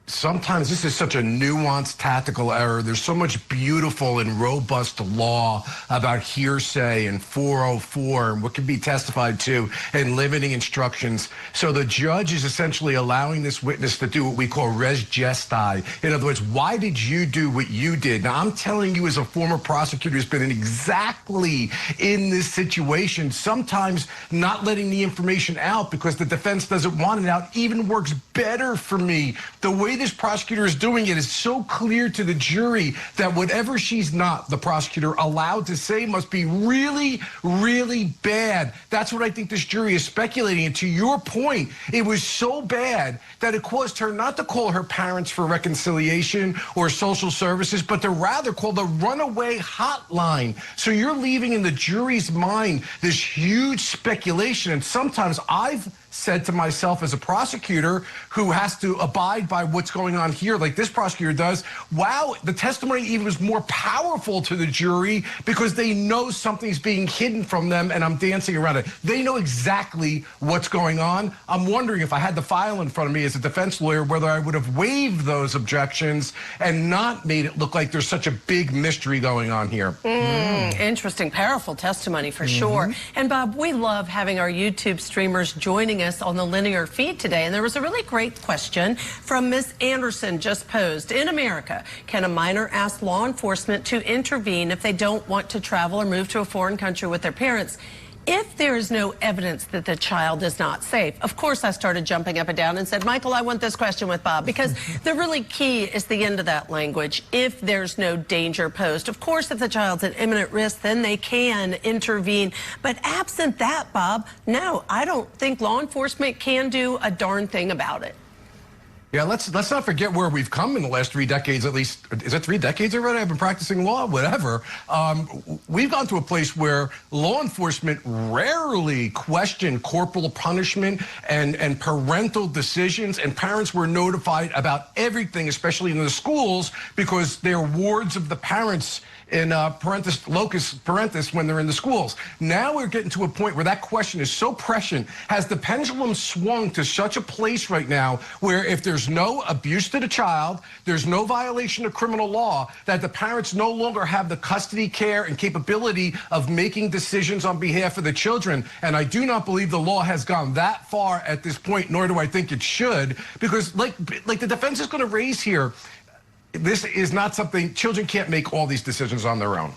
Sometimes this is such a nuanced tactical error. There's so much beautiful and robust law about hearsay and 404 and what can be testified to and limiting instructions. So the judge is essentially allowing this witness to do what we call res gestae. In other words, why did you do what you did? Now, I'm telling you as a former prosecutor who's been exactly in this situation, sometimes not letting the information out because the defense doesn't want it out even works better for me. The way this prosecutor is doing it is so clear to the jury that whatever she's not, the prosecutor, allowed to say must be really, really bad. That's what I think this jury is speculating. And to your point, it was so bad that it caused her not to call her parents for reconciliation or social services, but to rather call the runaway hotline. So you're leaving in the jury's mind this huge speculation. And sometimes I've said to myself as a prosecutor who has to abide by what's going on here, like this prosecutor does, wow, the testimony even was more powerful to the jury because they know something's being hidden from them and I'm dancing around it. They know exactly what's going on. I'm wondering if I had the file in front of me as a defense lawyer, whether I would have waived those objections and not made it look like there's such a big mystery going on here. Interesting, powerful testimony for sure. And Bob, we love having our YouTube streamers joining us on the linear feed today. And there was a really great question from Miss Anderson just posed. In America, can a minor ask law enforcement to intervene if they don't want to travel or move to a foreign country with their parents if there is no evidence that the child is not safe? Of course, I started jumping up and down and said, Michael, I want this question with Bob, because the really key is the end of that language. If there's no danger posed. Of course, if the child's at imminent risk, then they can intervene. But absent that, Bob, no, I don't think law enforcement can do a darn thing about it. Yeah, let's not forget where we've come in the last 3 decades, at least. Is it 3 decades already? I've been practicing law, whatever. We've gone to a place where law enforcement rarely question corporal punishment and parental decisions, and parents were notified about everything, especially in the schools, because they're wards of the parents in locus parentis when they're in the schools. Now we're getting to a point where that question is so prescient. Has the pendulum swung to such a place right now where if there's no abuse to the child, there's no violation of criminal law, that the parents no longer have the custody, care, and capability of making decisions on behalf of the children? And I do not believe the law has gone that far at this point, nor do I think it should, because like the defense is going to raise here, this is not something, children can't make all these decisions on their own.